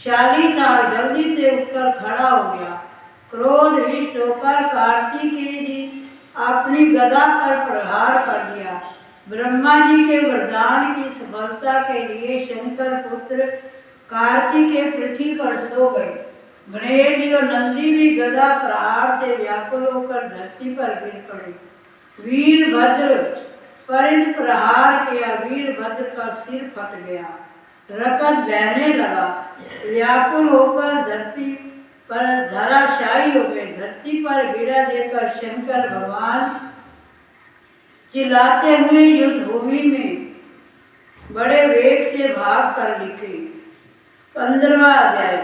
शाली था, जल्दी से उठकर खड़ा हो गया। क्रोध विष्ट होकर कार्तिकेय जी अपनी गदा पर प्रहार कर दिया। ब्रह्मा जी के वरदान की सफलता के लिए शंकर पुत्र कार्तिकेय पृथ्वी पर सो गए। गणेश जी और नंदी भी गदा प्रहार से व्याकुल होकर धरती पर गिर पड़े। वीरभद्र पर प्रहार किया, वीरभद्र का सिर फट गया, रक्त बहने लगा। व्याकुल होकर धरती पर धराशायी हो गए। धरती पर गिरा देकर शंकर भगवान चिल्लाते हुए युद्ध भूमि में बड़े वेग से भाग कर निकले। 15वां अध्याय।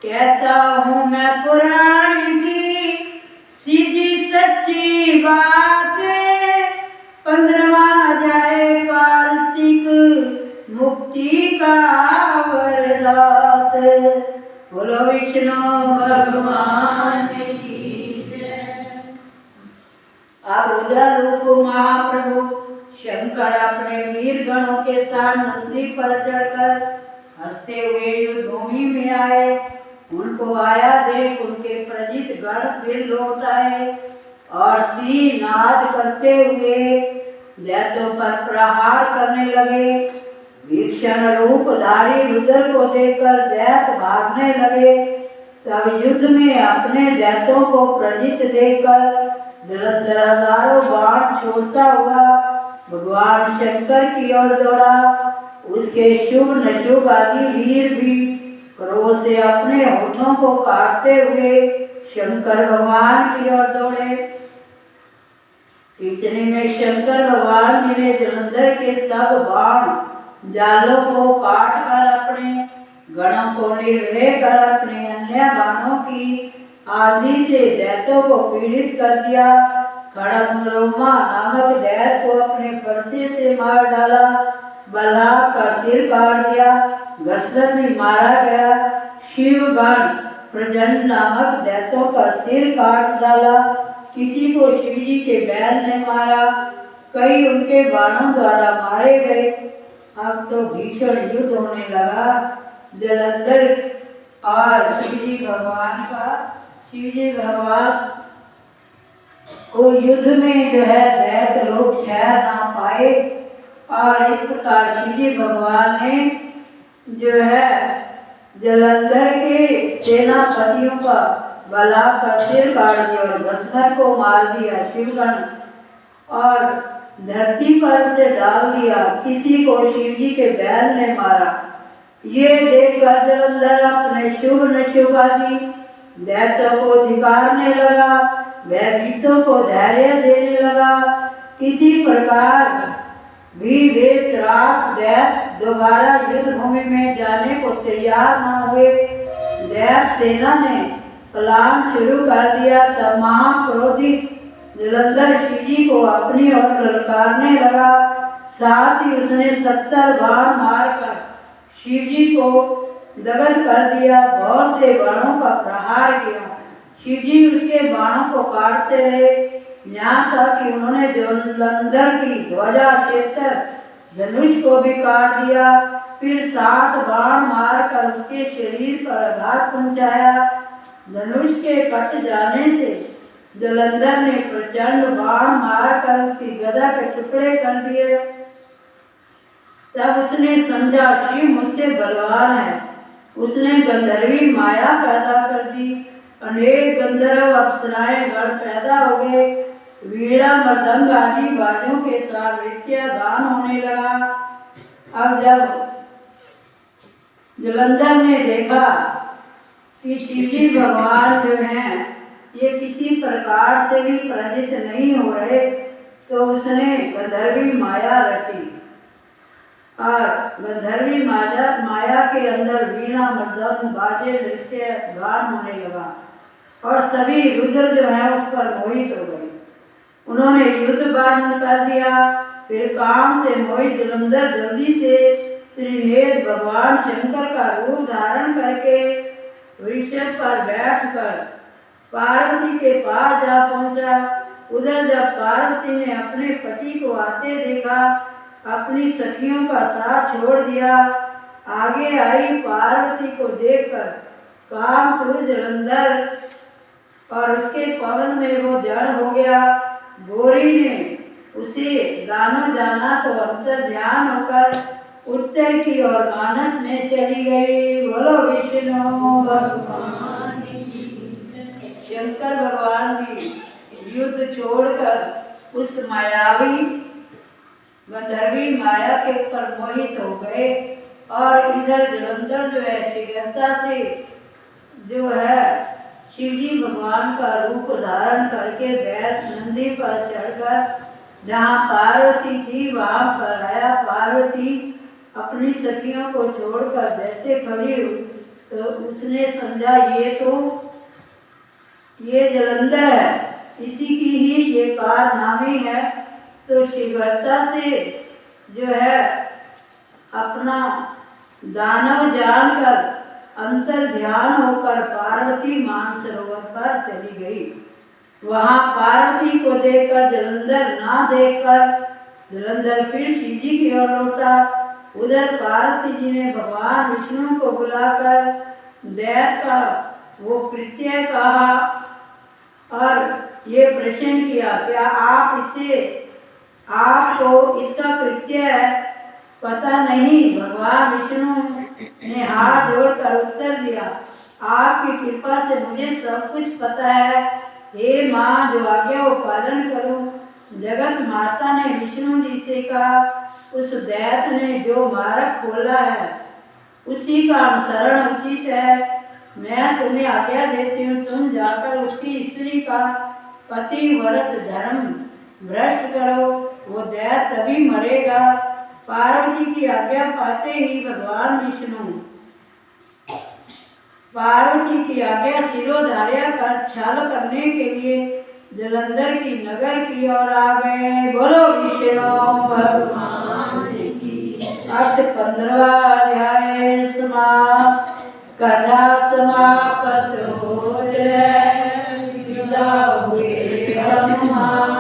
कहता हूँ मैं पुराण की सीधी सच्ची बात, 15वां अध्याय। कार्तिक मुक्ति का वरदात, बोलो विष्णु भगवान की जय। अब रुद्र रूप महाप्रभु शंकर अपने वीर गणों के साथ नंदी पर चढ़कर हंसते हुए युद्ध भूमि में आए। उनको आया देख उनके प्रजित गण फिर लौट आए और सिंहनाद करते हुए दैत्यों पर प्रहार करने लगे। भीषण रूपधारी रुद्र को देखकर दैत्य भागने लगे। तब युद्ध में अपने दैत्यों को प्रजित देखकर जलंधर हजारों बाण छोड़ता हुआ भगवान शंकर की ओर दौड़ा। उसके शुभ नशुभ आदि वीर भी क्रोध से अपने होठों को काटते हुए शंकर भगवान की ओर दौड़े। इतने में शंकर भगवान जी ने जलंधर के सब बाण जालों को काट कर अपने गणों को निर्भय कर अपने अन्य बाणों की आंधी से दैत्यों को पीड़ित कर दिया। खड़गमलोमा नामक दैत्य को अपने फरसे से मार डाला। बलहा का सिर काट दिया। घसलन भी मारा गया। शिवगण प्रजन नामक दैत्यों का सिर काट डाला। किसी को शिवजी के बैल ने मारा, कई उनके बाणों द्वारा मारे गए। अब तो भीषण युद्ध होने लगा। जलंधर और शिवजी भगवान को युद्ध में जो है दैत्य लोग ठहर ना पाए और इस प्रकार शिवजी भगवान ने जो है जलंधर के सेनापतियों का बलहा का सिर काट दिया और भस्मर को मार दिया। शिवगण और धरती पर से डाल दिया। किसी को शिवजी के बैल ने मारा। ये देखकर जलंधर अपने शुभ नशुभ आदि दैत्यों को धिक्कारने लगा। भयभीतों को धैर्य देने लगा। किसी प्रकार भी वे त्रास दैत्य दोबारा युद्ध भूमि में जाने को तैयार न हुए। दैत्य सेना ने प्लान शुरू कर दिया। तब महाक्रोधित जलंधर शिवजी को अपनी ओर ललकारने लगा। साथ ही उसने 70 बाण मारकर शिवजी को दग्ध कर दिया। बहुत से बाणों का प्रहार किया। शिवजी उसके बाणों को काटते रहे, यहाँ तक कि उन्होंने जलंधर की ध्वजा क्षेत्र धनुष को भी काट दिया। फिर 60 बाण मारकर उसके शरीर पर आघात पहुंचाया। धनुष के कट जाने से जलंधर ने प्रचंड बाण मारकर उसकी गदा के टुकड़े कर दिए। तब उसने समझा शिव मुझसे बलवान है। उसने गंधर्वी माया पैदा कर दी। अनेक गंधर्व अप्सराएं गण पैदा हो गए। वीणा मृदंग आदि बाजों के साथ नृत्य गान होने लगा। अब जब जलंधर ने देखा कि शिवजी भगवान जो हैं ये किसी प्रकार से भी पराजित नहीं हो रहे, तो उसने गंधर्वी माया रची और गंधर्वी माया के अंदर वीणा मृदंग बाजे नृत्य गान होने लगा और सभी रुद्र जो है उस पर मोहित हो गए। उन्होंने युद्ध बंद कर दिया। फिर काम से मोहित जलंधर जल्दी से त्रिनेत्र भगवान शंकर का रूप धारण करके वृषभ पर बैठकर पार्वती के पास जा पहुंचा। उधर जब पार्वती ने अपने पति को आते देखा, अपनी सखियों का साथ छोड़ दिया आगे आई पार्वती को देखकर कामतुर जलंधर और उसके पवन में वो जड़ हो गया। गौरी ने उसे जानो जाना तो अंतर ध्यान होकर उत्तर की ओर मानस में चली गई। बोलो विष्णु भगवान की। शंकर भगवान भी युद्ध छोड़कर उस मायावी गंधर्वी माया के ऊपर मोहित हो गए और इधर जलंधर जो है शीघ्रता से जो है शिवजी भगवान का रूप धारण करके बैठ नंदी पर चढ़कर जहाँ पार्वती थी वहाँ पर आया। पार्वती अपनी सखियों को छोड़कर जैसे खड़ी हुई तो उसने समझा ये जलंधर है, इसी की ही ये कारनामी है। तो शीघ्रता से जो है अपना दानव जानकर अंतर ध्यान होकर पार्वती मानसरोवर पर चली गई। वहाँ पार्वती को देखकर जलंधर ना देखकर जलंधर फिर शिवजी की ओर लौटा। उधर पार्वती जी ने भगवान विष्णु को बुलाकर दैत का वो कृत्य कहा और ये प्रश्न किया, क्या आपको इसका कृत्य पता नहीं? भगवान विष्णु ने हाथ जोड़कर उत्तर दिया, आपकी कृपा से मुझे सब कुछ पता है। हे माँ, जो आज्ञा वो पालन करो। जगत माता ने विष्णु जी से कहा, उस दैत ने जो मार्ग खोला है उसी का अनुसरण उचित है। मैं तुम्हें आज्ञा देती हूँ, तुम जाकर उसकी स्त्री का पतिव्रत धर्म भ्रष्ट करो, वो दैत तभी मरेगा। पार्वती की आज्ञा पाते ही भगवान विष्णु पार्वती की आज्ञा शिरोधार्य कर छल करने के लिए जलंधर की नगर की ओर आ गए। बोलो विष्णु भगवान की। 15वां अध्याय समाप्त। कथा समाप्त हो जाए। विदा हुए हनुमान।